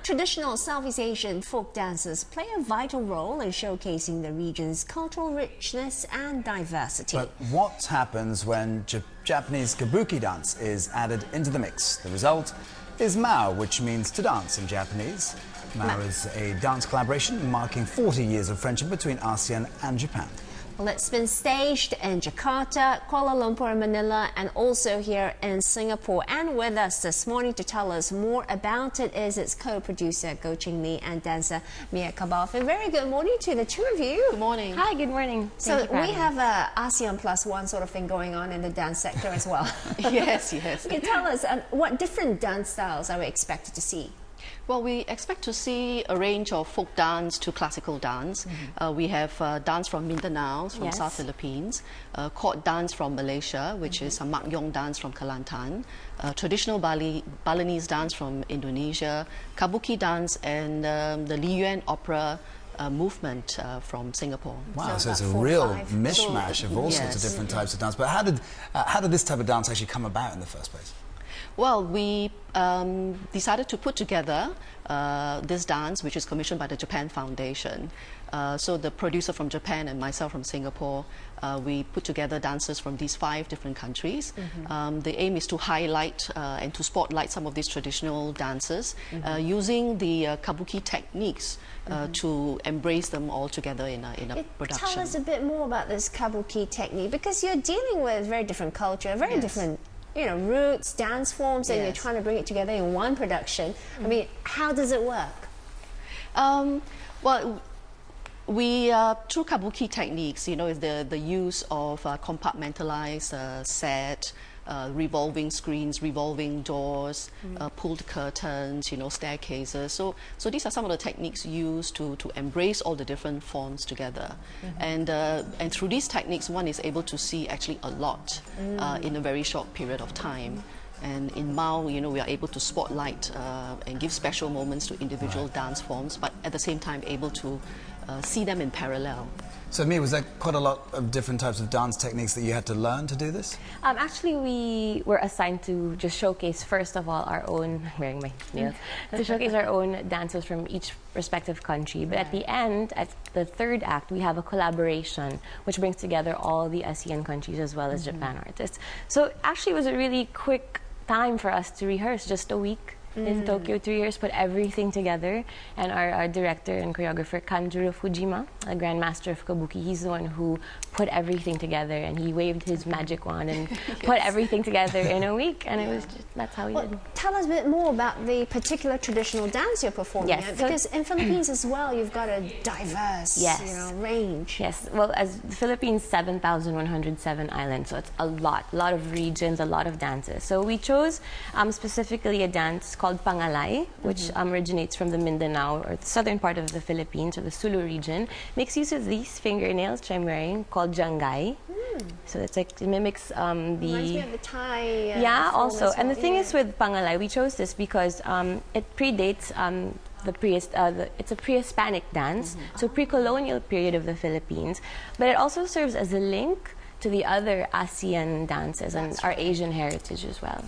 Traditional Southeast Asian folk dances play a vital role in showcasing the region's cultural richness and diversity. But what happens when Japanese Kabuki dance is added into the mix? The result is Mao, which means to dance in Japanese. Mao is a dance collaboration marking 40 years of friendship between ASEAN and Japan. Well, it's been staged in Jakarta, Kuala Lumpur, Manila, and also here in Singapore. And with us this morning to tell us more about it is its co-producer, Go Ching Lee, and dancer Mia Kabalfin. Very good morning to the two of you. Good morning. Hi, good morning. So we have a ASEAN +1 sort of thing going on in the dance sector as well. Yes, yes. Can you tell us what different dance styles are we expected to see? Well, we expect to see a range of folk dance to classical dance. We have dance from Mindanao, from South Philippines, court dance from Malaysia, which is a Makyong dance from Kelantan, traditional Balinese dance from Indonesia, Kabuki dance, and the Liyuan opera movement from Singapore. Wow, so it's a real mishmash of all sorts of different types of dance. But how did this type of dance actually come about in the first place? Well, we decided to put together this dance, which is commissioned by the Japan Foundation. So the producer from Japan and myself from Singapore, we put together dancers from these 5 different countries. The aim is to highlight and to spotlight some of these traditional dances using the Kabuki techniques to embrace them all together in a production. Tell us a bit more about this Kabuki technique, because you're dealing with very different culture, very different roots, dance forms, and you're trying to bring it together in one production. I mean, how does it work? Well, we through Kabuki techniques, is the use of compartmentalized set, revolving screens, revolving doors, pulled curtains, staircases. So these are some of the techniques used to embrace all the different forms together. And through these techniques, one is able to see actually a lot in a very short period of time. And in Mao, we are able to spotlight and give special moments to individual dance forms, but at the same time able to see them in parallel. So, Mia, was there quite a lot of different types of dance techniques that you had to learn to do this? Actually, we were assigned to just showcase, first of all, our own, wearing my nails, to showcase our own dancers from each respective country. But at the end, at the third act, we have a collaboration which brings together all the ASEAN countries as well as Japan artists. So actually, it was a really quick time for us to rehearse, just a week. In Tokyo, 3 years, put everything together, and our director and choreographer Kanjuro Fujima, a grandmaster of Kabuki, he's the one who put everything together, and he waved his magic wand and put everything together in a week, and it was just, that's how he did. Tell us a bit more about the particular traditional dance you're performing, because in Philippines as well, you've got a diverse range. Yes, well, as the Philippines, 7,107 islands, so it's a lot of regions, a lot of dances. So we chose specifically a dance called Pangalay, which originates from the Mindanao, or the southern part of the Philippines, or the Sulu region. Makes use of these fingernails, which I'm wearing, called Jangay. So it's like, it mimics Reminds me of the Thai also. Well. And the thing is with Pangalay, we chose this because it predates it's a pre-Hispanic dance, so pre-colonial period of the Philippines, but it also serves as a link to the other ASEAN dances and our Asian heritage as well.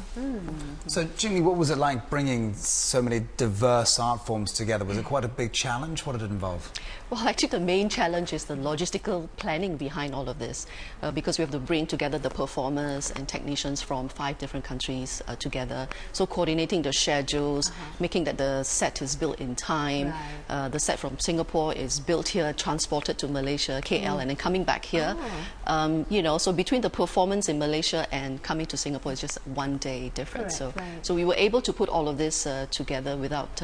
So, Jingli, what was it like bringing so many diverse art forms together? Was it quite a big challenge? What did it involve? Well, actually, the main challenge is the logistical planning behind all of this, because we have to bring together the performers and technicians from 5 different countries together. So coordinating the schedules, making that the set is built in time. The set from Singapore is built here, transported to Malaysia, KL, and then coming back here. So between the performance in Malaysia and coming to Singapore is just 1 day difference. So we were able to put all of this together without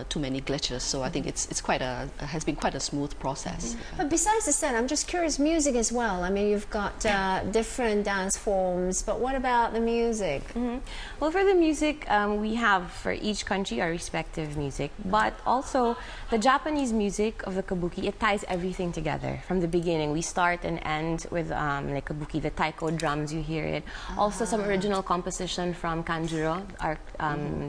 too many glitches. So I think it's quite has been quite a smooth process. But besides the set, I'm just curious, music as well. I mean, you've got different dance forms, but what about the music? Well, for the music, we have for each country our respective music, but also the Japanese music of the Kabuki, it ties everything together from the beginning. We start and end with with like Kabuki, the taiko drums, you hear it. Also some original composition from Kanjuro, our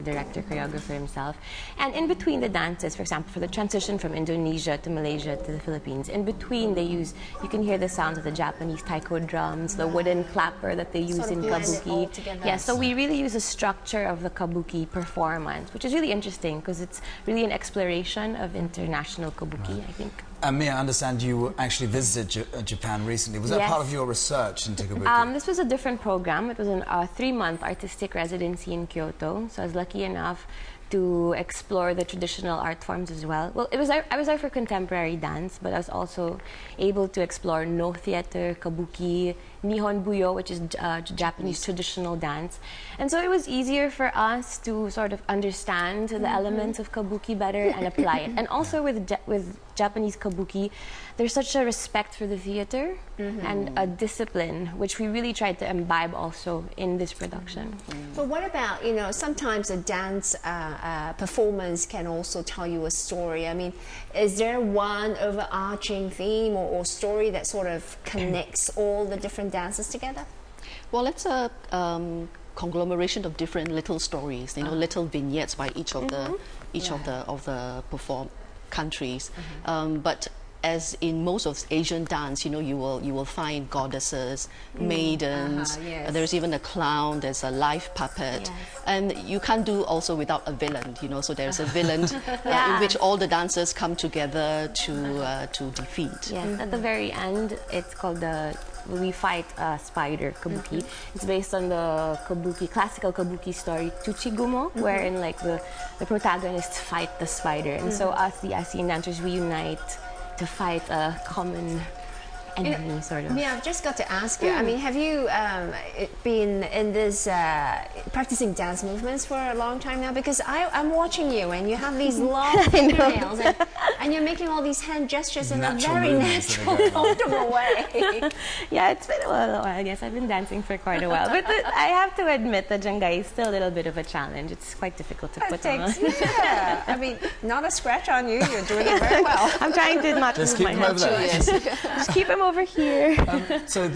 director, choreographer himself. And in between the dances, for example, for the transition from Indonesia to Malaysia to the Philippines, in between you can hear the sounds of the Japanese taiko drums, the wooden clapper that they use Sort of in blend it all Kabuki. together. Yeah, so we really use the structure of the Kabuki performance, which is really interesting because it's really an exploration of international Kabuki, I think. Mia, I understand you actually visited Japan recently. Was that Yes. part of your research into Kabuki? This was a different program. It was a 3-month artistic residency in Kyoto. So I was lucky enough to explore the traditional art forms as well. Well, I was there for contemporary dance, but I was also able to explore no theater, Kabuki, Nihon Buyo, which is Japanese traditional dance. And so it was easier for us to sort of understand the elements of Kabuki better and apply it. And also with Japanese Kabuki, there's such a respect for the theater and a discipline, which we really tried to imbibe also in this production. But what about, you know, sometimes a dance performance can also tell you a story. I mean, is there one overarching theme or story that sort of connects all the different dances together? Well, it's a conglomeration of different little stories, you know, little vignettes by each of the countries. But as in most of Asian dance, you know, you will find goddesses, maidens. Yes. There's even a clown. There's a live puppet, and you can't do also without a villain. You know, so there's a villain in which all the dancers come together to defeat. Yes, at the very end, it's called we fight a spider, Kabuki. It's based on the classical Kabuki story, Tuchigumo, wherein like the protagonists fight the spider. And so us, the ASEAN dancers, we unite to fight a common enemy, sort of. Yeah, I've just got to ask you, I mean, have you been in this practicing dance movements for a long time now? Because I'm watching you and you have these long fingernails and you're making all these hand gestures in a very natural, comfortable way. Yeah, it's been a while, I guess. I've been dancing for quite a while. But I have to admit that Jangai is still a little bit of a challenge. It's quite difficult to put on. Yeah, I mean, not a scratch on you. You're doing it very well. I'm trying to not Just move keep my them over hands. there. Just keep them over here. So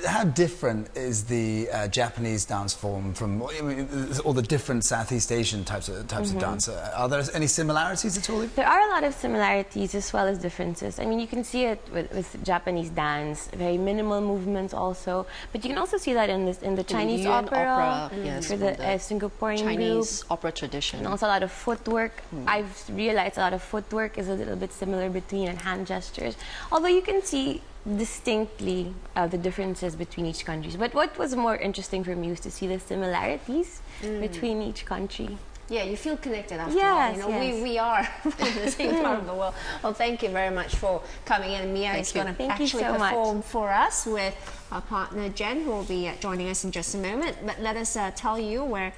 how different is the Japanese dance form from all the different Southeast Asian types of dance? Are there any similarities at all? There are a lot of similarities as well as differences. I mean, you can see it with Japanese dance, very minimal movements also, but you can also see that in the Chinese Yuan opera, yes, for the Singaporean Chinese group. opera tradition. And also a lot of footwork. I've realized a lot of footwork is a little bit similar between and hand gestures, although you can see distinctly the differences between each country. But what was more interesting for me was to see the similarities between each country. Yeah, you feel connected after all. You know, we are from the same part of the world. Well, thank you very much for coming in. Mia is going to actually perform for us with our partner Jen, who will be joining us in just a moment. But let us tell you where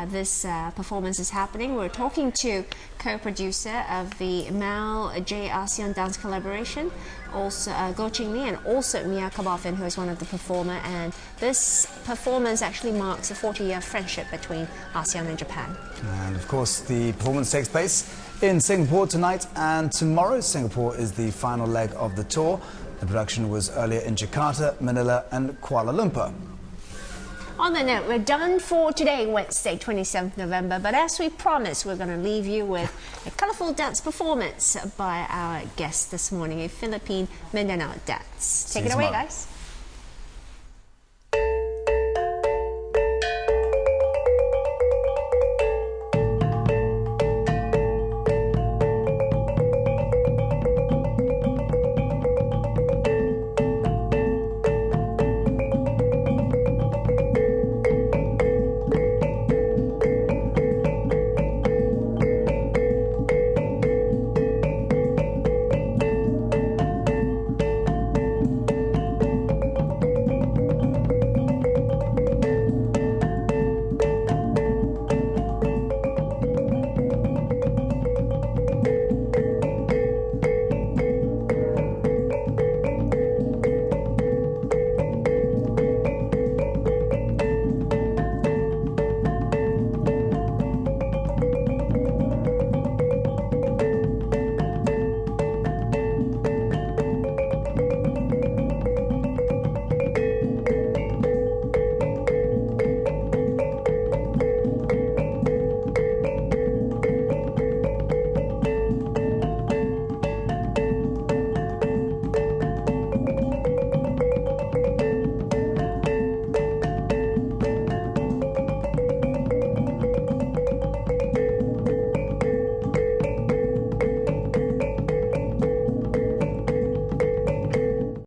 this performance is happening. We're talking to co-producer of the Mao J ASEAN Dance Collaboration, also Go Ching Li, and also Mia Kabafin, who is one of the performers. And this performance actually marks a 40-year friendship between ASEAN and Japan. And of course, the performance takes place in Singapore tonight and tomorrow. Singapore is the final leg of the tour. The production was earlier in Jakarta, Manila, and Kuala Lumpur. On that note, we're done for today, Wednesday, 27th November. But as we promised, we're going to leave you with a colourful dance performance by our guest this morning, a Philippine Mindanao dance. Take it away, guys.